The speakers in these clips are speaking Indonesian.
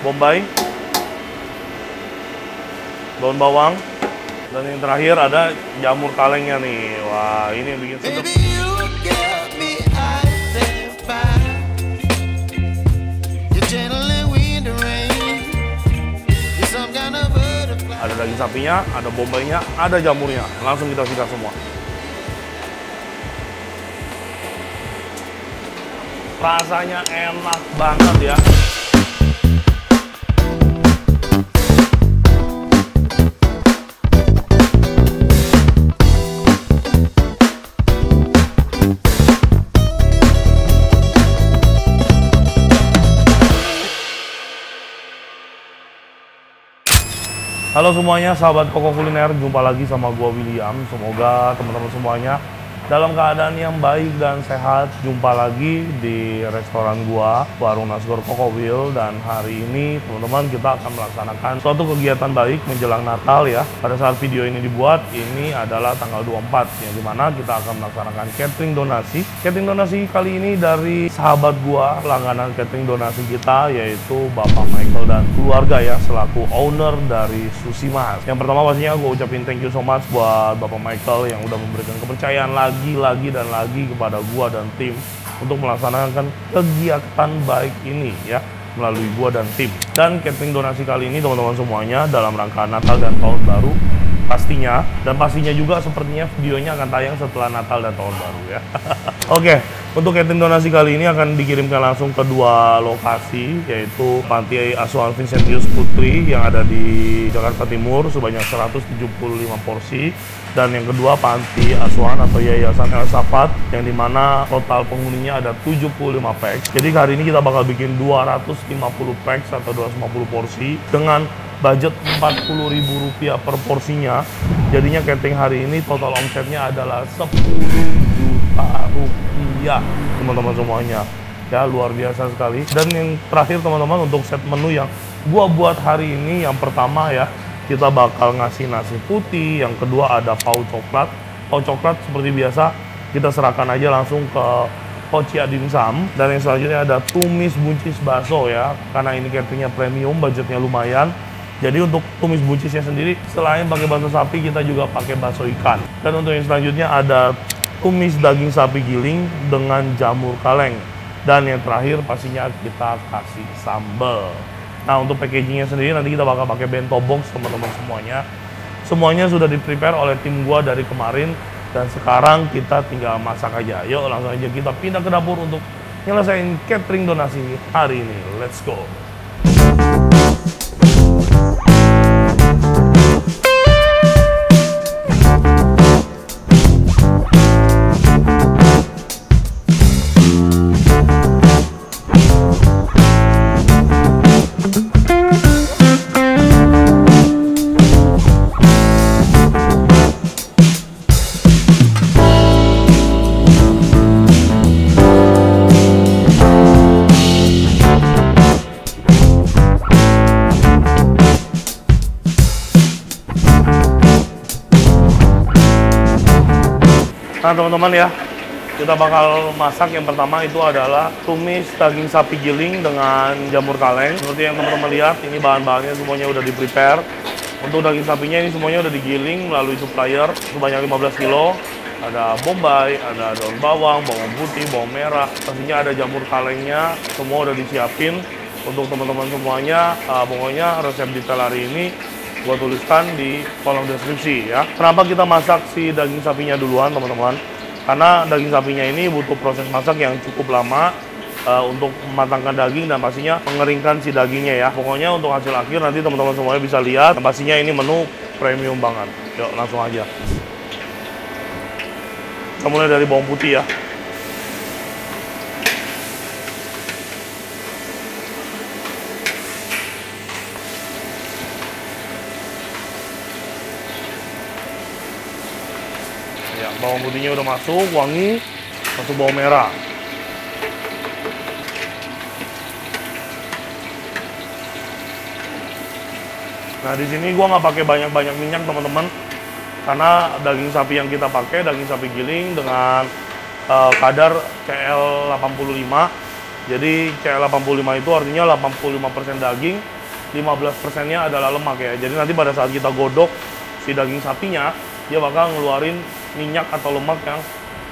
bombay, daun bawang, dan yang terakhir ada jamur kalengnya nih. Wah, ini yang bikin sedap. Ada daging sapinya, ada bombaynya, ada jamurnya. Langsung kita sikat semua. Rasanya enak banget ya. Halo semuanya, sahabat Koko Kuliner, jumpa lagi sama gua William. Semoga teman-teman semuanya dalam keadaan yang baik dan sehat. Jumpa lagi di restoran gua, Warung Nasgor Koko Will. Dan hari ini teman-teman kita akan melaksanakan suatu kegiatan baik menjelang Natal ya. Pada saat video ini dibuat, ini adalah tanggal 24 yang dimana kita akan melaksanakan catering donasi. Catering donasi kali ini dari sahabat gua, langganan catering donasi kita, yaitu Bapak Michael dan keluarga ya, selaku owner dari Sushi Mas. Yang pertama pastinya gue ucapin thank you so much buat Bapak Michael yang udah memberikan kepercayaan lagi dan lagi kepada gua dan tim untuk melaksanakan kegiatan baik ini ya, melalui gua dan tim. Dan catering donasi kali ini teman-teman semuanya dalam rangka Natal dan Tahun Baru pastinya, dan pastinya juga sepertinya videonya akan tayang setelah Natal dan Tahun Baru ya. Oke, untuk catering donasi kali ini akan dikirimkan langsung ke dua lokasi, yaitu Panti Asuhan Vincentius Putri yang ada di Jakarta Timur sebanyak 175 porsi, dan yang kedua Panti Asuhan atau Yayasan El Safat yang dimana total penghuninya ada 75 packs. Jadi hari ini kita bakal bikin 250 packs atau 250 porsi dengan budget Rp40.000 per porsinya. Jadinya catering hari ini total omsetnya adalah 10 juta rupiah teman-teman semuanya ya, luar biasa sekali. Dan yang terakhir teman-teman, untuk set menu yang gua buat hari ini, yang pertama ya, kita bakal ngasih nasi putih, yang kedua ada pau coklat. Pau coklat seperti biasa kita serahkan aja langsung ke Koci Adimsam. Dan yang selanjutnya ada tumis buncis bakso ya, karena ini cateringnya premium, budgetnya lumayan. Jadi untuk tumis buncisnya sendiri, selain pakai bakso sapi, kita juga pakai bakso ikan. Dan untuk yang selanjutnya ada tumis daging sapi giling dengan jamur kaleng. Dan yang terakhir pastinya kita kasih sambal. Nah, untuk packagingnya sendiri nanti kita bakal pakai bento box teman-teman semuanya. Semuanya sudah di-prepare oleh tim gua dari kemarin, dan sekarang kita tinggal masak aja. Yuk langsung aja kita pindah ke dapur untuk nyelesain catering donasi hari ini. Let's go. Nah teman-teman ya, kita bakal masak. Yang pertama itu adalah tumis daging sapi giling dengan jamur kaleng. Seperti yang teman-teman lihat, ini bahan-bahannya semuanya udah di-prepare. Untuk daging sapinya ini semuanya udah digiling melalui supplier sebanyak 15 kilo. Ada bombay, ada daun bawang, bawang putih, bawang merah. Pastinya ada jamur kalengnya, semua udah disiapin. Untuk teman-teman semuanya, pokoknya resep detail hari ini gua tuliskan di kolom deskripsi ya. Kenapa kita masak si daging sapinya duluan teman-teman? Karena daging sapinya ini butuh proses masak yang cukup lama untuk mematangkan daging dan pastinya mengeringkan si dagingnya ya. Pokoknya untuk hasil akhir nanti teman-teman semuanya bisa lihat. Dan pastinya ini menu premium banget. Yuk langsung aja. Kita mulai dari bawang putih ya. Ya, bawang putihnya udah masuk, wangi, masuk bawang merah. Nah, di sini gua nggak pakai banyak-banyak minyak, teman-teman. Karena daging sapi yang kita pakai, daging sapi giling dengan kadar CL 85. Jadi C85 itu artinya 85% daging, 15%-nya adalah lemak ya. Jadi nanti pada saat kita godok si daging sapinya, dia bakal ngeluarin minyak atau lemak yang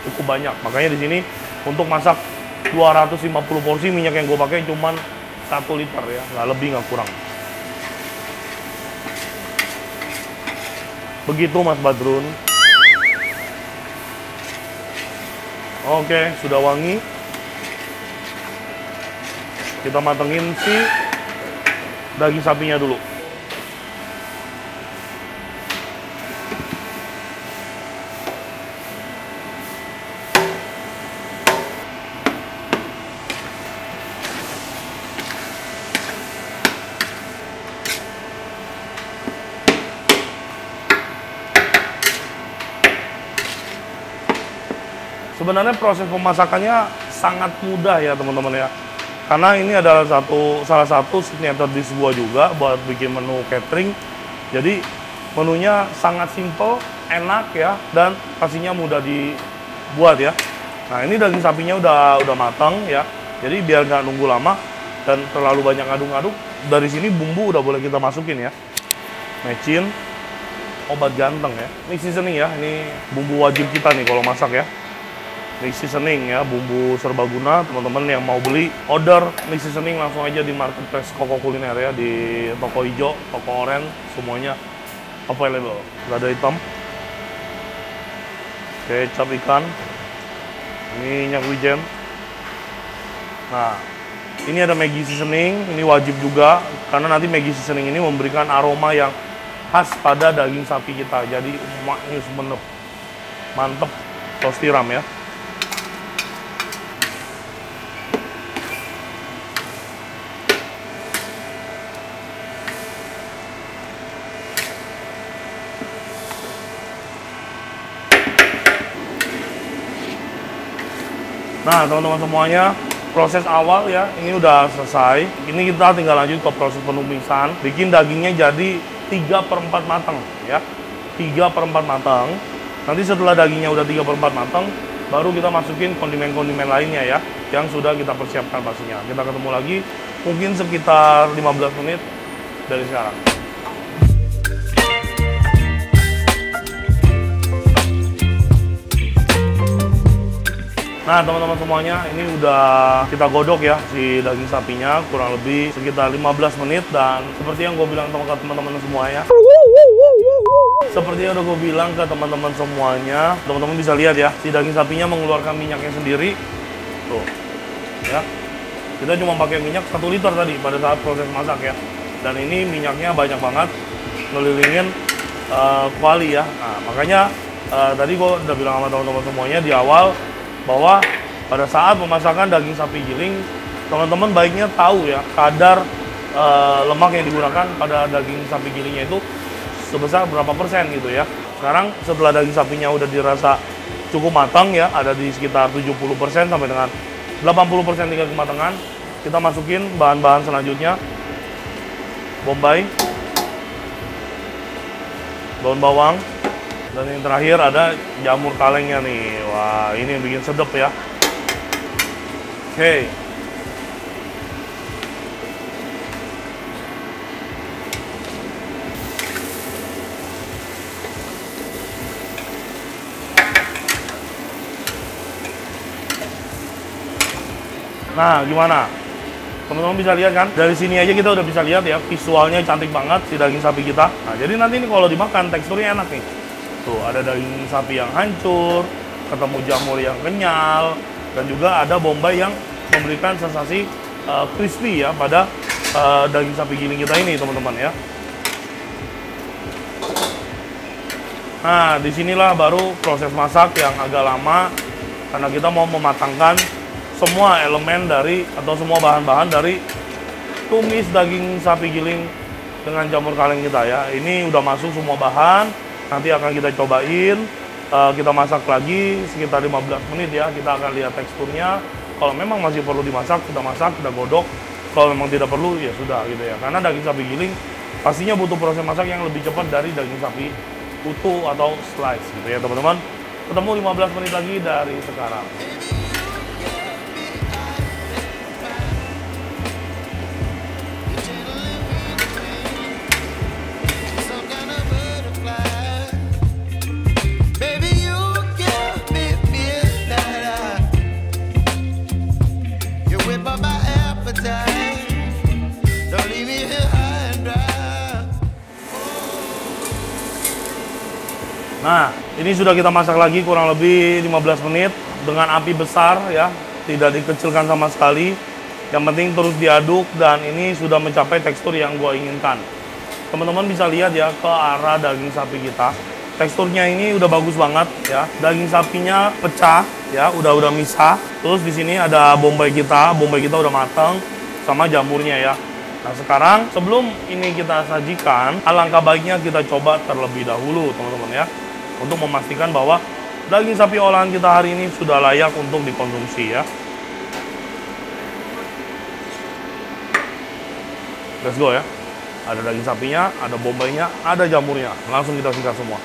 cukup banyak. Makanya di sini untuk masak 250 porsi minyak yang gue pakai cuman 1 liter ya, nggak lebih nggak kurang. Begitu Mas Badrun. Oke, sudah wangi. Kita matengin si daging sapinya dulu. Sebenarnya proses pemasakannya sangat mudah ya teman-teman ya. Karena ini adalah salah satu signature dish gua juga buat bikin menu catering. Jadi menunya sangat simple, enak ya, dan pastinya mudah dibuat ya. Nah ini daging sapinya udah matang ya. Jadi biar nggak nunggu lama dan terlalu banyak ngaduk-ngaduk, dari sini bumbu udah boleh kita masukin ya. Mecin, obat ganteng ya. Ini seasoning ya, ini bumbu wajib kita nih kalau masak ya. Mix seasoning ya, bumbu serbaguna. Teman-teman yang mau beli, order mix seasoning langsung aja di marketplace Koko Kuliner ya, di toko hijau, toko oranye, semuanya available. Lada hitam, kecap ikan, minyak wijen. Nah, ini ada Maggi seasoning, ini wajib juga karena nanti Maggi seasoning ini memberikan aroma yang khas pada daging sapi kita. Jadi maknyus menep, mantep, saus tiram ya. Nah teman-teman semuanya, proses awal ya ini udah selesai. Ini kita tinggal lanjut ke proses penumisan. Bikin dagingnya jadi 3/4 matang ya, 3/4 matang. Nanti setelah dagingnya udah 3/4 matang, baru kita masukin kondimen-kondimen lainnya ya, yang sudah kita persiapkan pastinya. Kita ketemu lagi mungkin sekitar 15 menit dari sekarang. Nah teman-teman semuanya, ini udah kita godok ya si daging sapinya kurang lebih sekitar 15 menit. Dan seperti yang gue bilang ke teman-teman semuanya, seperti yang udah gue bilang ke teman-teman semuanya, teman-teman bisa lihat ya, si daging sapinya mengeluarkan minyaknya sendiri. Tuh ya, kita cuma pakai minyak 1 liter tadi pada saat proses masak ya. Dan ini minyaknya banyak banget, ngelilingin kuali ya. Nah makanya tadi gue udah bilang sama teman-teman semuanya di awal, bahwa pada saat pemasakan daging sapi giling, teman-teman baiknya tahu ya kadar lemak yang digunakan pada daging sapi gilingnya itu sebesar berapa persen gitu ya. Sekarang setelah daging sapinya udah dirasa cukup matang ya, ada di sekitar 70% sampai dengan 80% tingkat kematangan, kita masukin bahan-bahan selanjutnya. Bombay, daun bawang, dan yang terakhir ada jamur kalengnya nih. Wah, ini yang bikin sedap ya. Oke. Nah, gimana? Teman-teman bisa lihat kan? Dari sini aja kita udah bisa lihat ya, visualnya cantik banget si daging sapi kita. Nah, jadi nanti ini kalau dimakan teksturnya enak nih. Tuh, ada daging sapi yang hancur, ketemu jamur yang kenyal, dan juga ada bombay yang memberikan sensasi crispy ya pada daging sapi giling kita ini, teman-teman ya. Nah, disinilah baru proses masak yang agak lama, karena kita mau mematangkan semua elemen dari, atau semua bahan-bahan dari tumis daging sapi giling dengan jamur kaleng kita ya. Ini udah masuk semua bahan. Nanti akan kita cobain, kita masak lagi sekitar 15 menit ya. Kita akan lihat teksturnya. Kalau memang masih perlu dimasak, kita masak, kita godok. Kalau memang tidak perlu, ya sudah gitu ya. Karena daging sapi giling pastinya butuh proses masak yang lebih cepat dari daging sapi utuh atau slice gitu ya teman-teman. Ketemu 15 menit lagi dari sekarang. Nah, ini sudah kita masak lagi kurang lebih 15 menit dengan api besar ya, tidak dikecilkan sama sekali. Yang penting terus diaduk dan ini sudah mencapai tekstur yang gue inginkan. Teman-teman bisa lihat ya ke arah daging sapi kita. Teksturnya ini udah bagus banget ya. Daging sapinya pecah ya, udah misah. Terus di sini ada bombay kita udah matang sama jamurnya ya. Nah sekarang sebelum ini kita sajikan, alangkah baiknya kita coba terlebih dahulu teman-teman ya, untuk memastikan bahwa daging sapi olahan kita hari ini sudah layak untuk dikonsumsi ya. Let's go ya. Ada daging sapinya, ada bombaynya, ada jamurnya. Langsung kita sikat semua.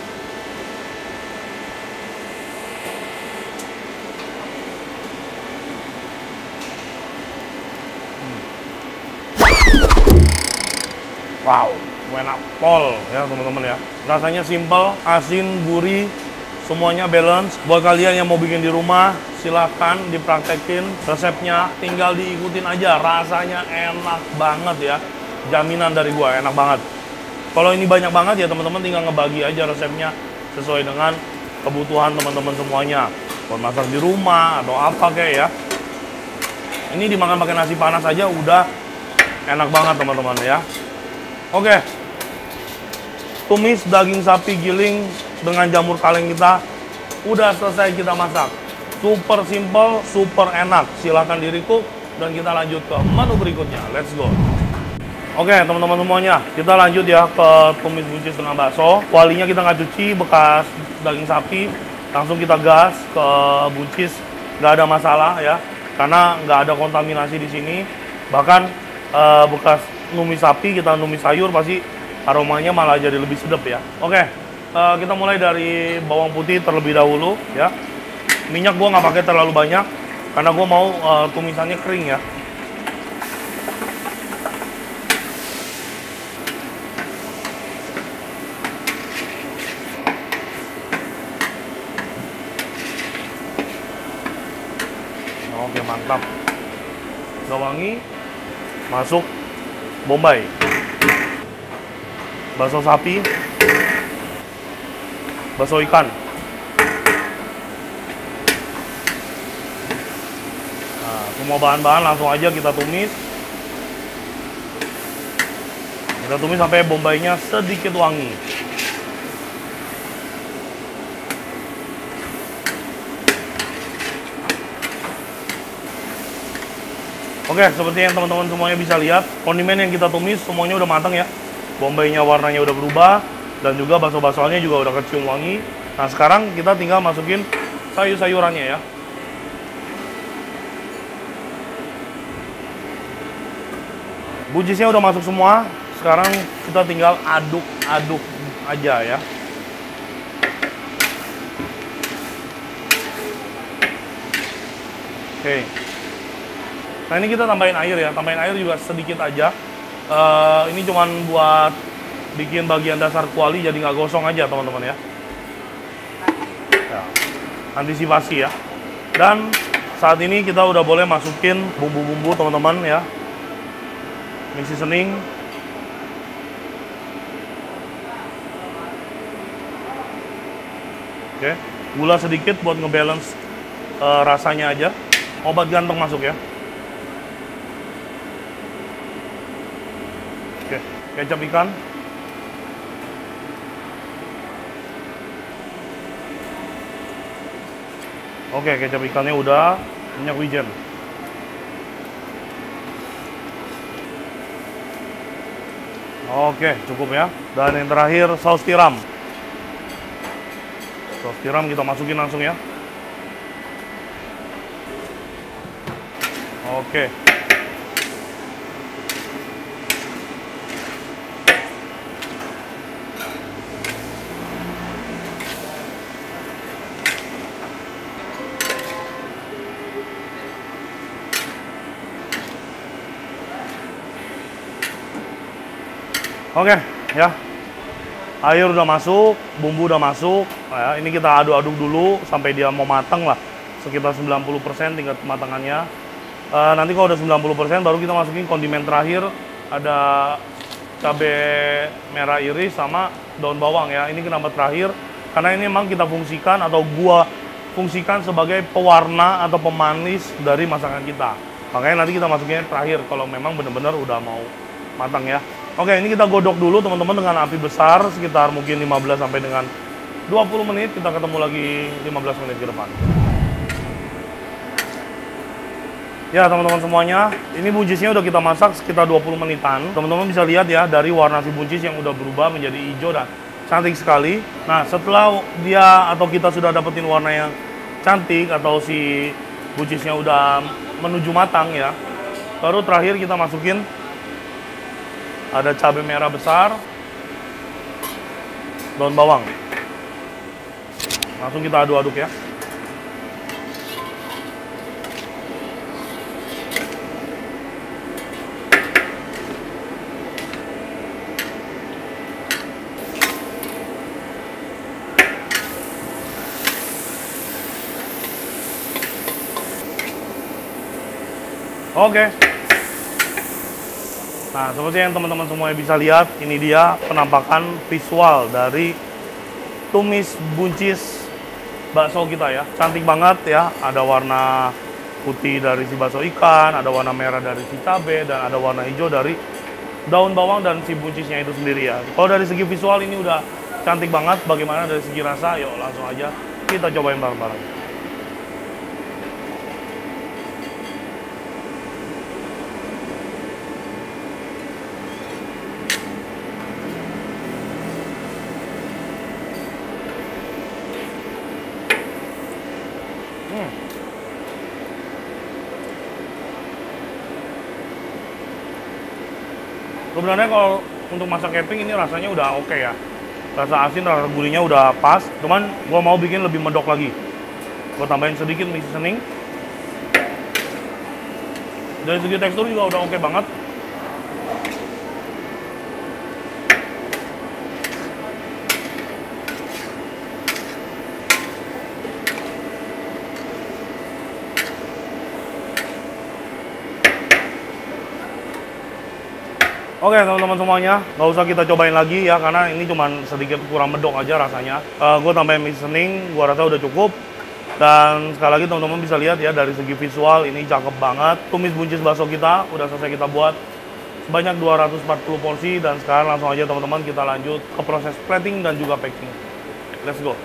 Wow, enak pol ya teman-teman ya. Rasanya simple, asin, gurih, semuanya balance. Buat kalian yang mau bikin di rumah, silahkan dipraktekin resepnya. Tinggal diikutin aja, rasanya enak banget ya. Jaminan dari gua, enak banget. Kalau ini banyak banget ya teman-teman, tinggal ngebagi aja resepnya sesuai dengan kebutuhan teman-teman semuanya. Buat masak di rumah atau apa kayak ya. Ini dimakan pakai nasi panas aja udah enak banget teman-teman ya. Oke, tumis daging sapi giling dengan jamur kaleng kita udah selesai kita masak. Super simple, super enak. Silahkan di recook dan kita lanjut ke menu berikutnya. Let's go. Oke teman-teman semuanya, kita lanjut ya ke tumis buncis dengan bakso. Kualinya kita nggak cuci, bekas daging sapi. Langsung kita gas ke buncis, nggak ada masalah ya, karena nggak ada kontaminasi di sini. Bahkan bekas numis sapi, kita numis sayur pasti aromanya malah jadi lebih sedap ya. Oke, kita mulai dari bawang putih terlebih dahulu ya. Minyak gua nggak pakai terlalu banyak karena gua mau tumisannya kering ya. Oke, mantap. Udah wangi, masuk bombay, bakso sapi, bakso ikan. Nah, semua bahan-bahan langsung aja kita tumis. Kita tumis sampai bombaynya sedikit wangi. Oke, seperti yang teman-teman semuanya bisa lihat, kondimen yang kita tumis semuanya udah matang ya. Bombaynya warnanya udah berubah, dan juga bakso-baksoannya juga udah kecium wangi. Nah, sekarang kita tinggal masukin sayur-sayurannya ya. Buncisnya udah masuk semua, sekarang kita tinggal aduk-aduk aja ya. Oke. Nah ini kita tambahin air ya, tambahin air juga sedikit aja. Ini cuman buat bikin bagian dasar kuali jadi nggak gosong aja teman-teman ya. Antisipasi ya. Dan saat ini kita udah boleh masukin bumbu-bumbu teman-teman ya. Mix seasoning. Oke, gula sedikit buat ngebalance rasanya aja. Obat ganteng masuk ya. Oke, kecap ikan. Oke, kecap ikannya udah, minyak wijen. Oke, cukup ya. Dan yang terakhir saus tiram. Saus tiram kita masukin langsung ya. Oke. Oke, ya. Air udah masuk, bumbu udah masuk. Ya, ini kita aduk-aduk dulu sampai dia mau matang lah. Sekitar 90% tingkat kematangannya. Nanti kalau udah 90% baru kita masukin kondimen terakhir. Ada cabai merah iris sama daun bawang ya. Ini kenapa terakhir? Karena ini memang kita fungsikan atau gua fungsikan sebagai pewarna atau pemanis dari masakan kita. Makanya nanti kita masukinnya terakhir kalau memang benar-benar udah mau matang ya. Oke, ini kita godok dulu teman-teman dengan api besar sekitar mungkin 15 sampai dengan 20 menit. Kita ketemu lagi 15 menit ke depan. Ya teman-teman semuanya, ini buncisnya udah kita masak sekitar 20 menitan. Teman-teman bisa lihat ya dari warna si buncis yang udah berubah menjadi hijau dan cantik sekali. Nah setelah dia atau kita sudah dapetin warna yang cantik atau si buncisnya udah menuju matang ya, baru terakhir kita masukin ada cabai merah besar, daun bawang. Langsung kita aduk-aduk ya. Oke. Nah, seperti yang teman-teman semuanya bisa lihat, ini dia penampakan visual dari tumis buncis bakso kita ya. Cantik banget ya, ada warna putih dari si bakso ikan, ada warna merah dari si cabai, dan ada warna hijau dari daun bawang dan si buncisnya itu sendiri ya. Kalau dari segi visual ini udah cantik banget, bagaimana dari segi rasa? Yuk langsung aja kita cobain bareng-bareng. Sebenarnya kalau untuk masak camping ini rasanya udah oke ya. Rasa asin, rasa gurihnya udah pas. Cuman gua mau bikin lebih medok lagi. Gua tambahin sedikit mie seasoning. Dari segi tekstur juga udah oke banget. Oke teman-teman semuanya, nggak usah kita cobain lagi ya, karena ini cuma sedikit kurang medok aja rasanya. Gue tambahin mie seasoning, gue rasa udah cukup. Dan sekali lagi teman-teman bisa lihat ya, dari segi visual ini cakep banget. Tumis buncis bakso kita udah selesai kita buat sebanyak 240 porsi. Dan sekarang langsung aja teman-teman kita lanjut ke proses plating dan juga packing. Let's go.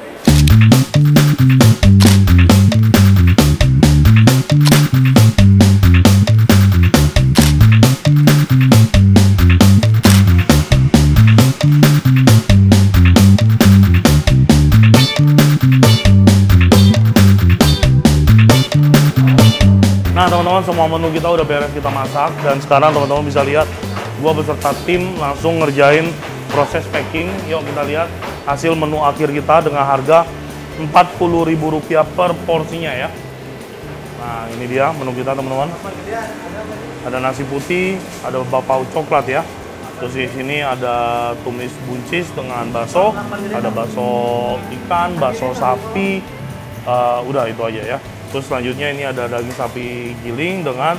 Nah teman-teman, semua menu kita udah beres kita masak, dan sekarang teman-teman bisa lihat gua beserta tim langsung ngerjain proses packing. Yuk kita lihat hasil menu akhir kita dengan harga Rp40.000 per porsinya ya. Nah ini dia menu kita teman-teman. Ada nasi putih, ada bakpao coklat ya. Terus di sini ada tumis buncis dengan bakso, ada bakso ikan, bakso sapi, udah itu aja ya. Terus selanjutnya ini ada daging sapi giling dengan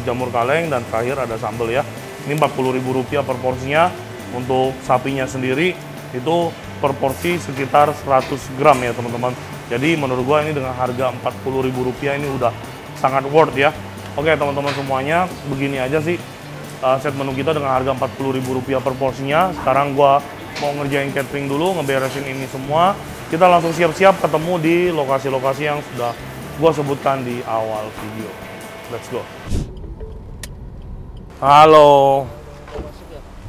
jamur kaleng, dan terakhir ada sambal ya. Ini Rp40.000 per porsinya. Untuk sapinya sendiri itu per porsi sekitar 100 gram ya teman-teman. Jadi menurut gua ini dengan harga Rp40.000 ini udah sangat worth ya. Oke teman-teman semuanya, begini aja sih set menu kita dengan harga Rp40.000 per porsinya. Sekarang gua mau ngerjain catering dulu, ngeberesin ini semua. Kita langsung siap-siap ketemu di lokasi-lokasi yang sudah gua sebutkan di awal video. Let's go. Halo.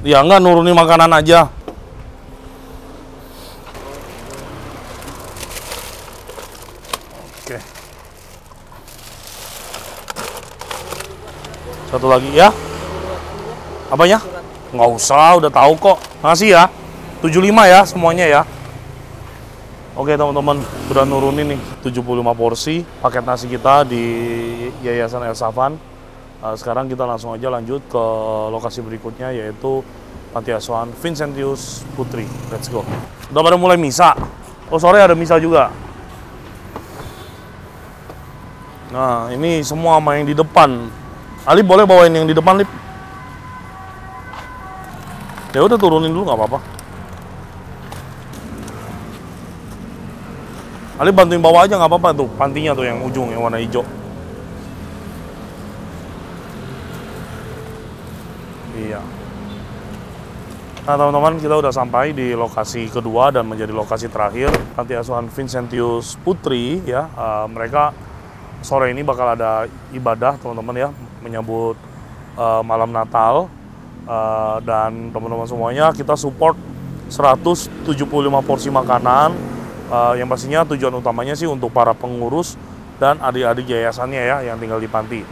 Ya enggak, nurunin makanan aja. Oke. Satu lagi ya. Apanya? Nggak usah, udah tahu kok. Makasih ya. 75 ya semuanya ya. Oke teman-teman, sudah nurunin nih 75 porsi paket nasi kita di Yayasan El Safan. Sekarang kita langsung aja lanjut ke lokasi berikutnya, yaitu Panti Asuhan Vincentius Putri. Let's go. Udah pada mulai misa. Oh sore ada misa juga. Nah ini semua sama yang di depan. Ali boleh bawain yang di depan, Lip? Ya udah turunin dulu nggak apa-apa. Ali bantuin bawa aja nggak apa-apa tuh, pantinya tuh yang ujung yang warna hijau. Iya. Nah teman-teman, kita udah sampai di lokasi kedua dan menjadi lokasi terakhir, Panti Asuhan Vincentius Putri ya. Mereka sore ini bakal ada ibadah teman-teman ya, menyambut malam Natal. Dan teman-teman semuanya kita support 175 porsi makanan. Yang pastinya tujuan utamanya sih untuk para pengurus dan adik-adik yayasannya ya yang tinggal di panti.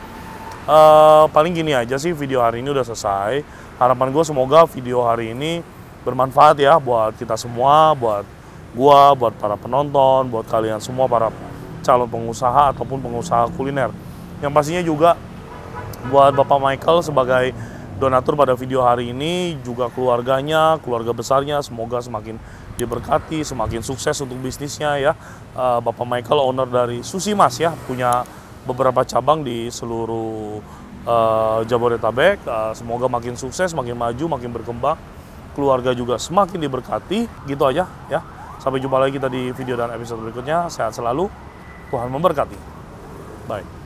Paling gini aja sih, video hari ini udah selesai. Harapan gue semoga video hari ini bermanfaat ya buat kita semua, buat gua, buat para penonton, buat kalian semua para calon pengusaha ataupun pengusaha kuliner. Yang pastinya juga buat Bapak Michael sebagai donatur pada video hari ini, juga keluarganya, keluarga besarnya, semoga semakin diberkati, semakin sukses untuk bisnisnya ya. Bapak Michael owner dari Sushi Mas ya, punya beberapa cabang di seluruh Jabodetabek. Semoga makin sukses, makin maju, makin berkembang. Keluarga juga semakin diberkati. Gitu aja ya. Sampai jumpa lagi kita di video dan episode berikutnya. Sehat selalu. Tuhan memberkati. Bye.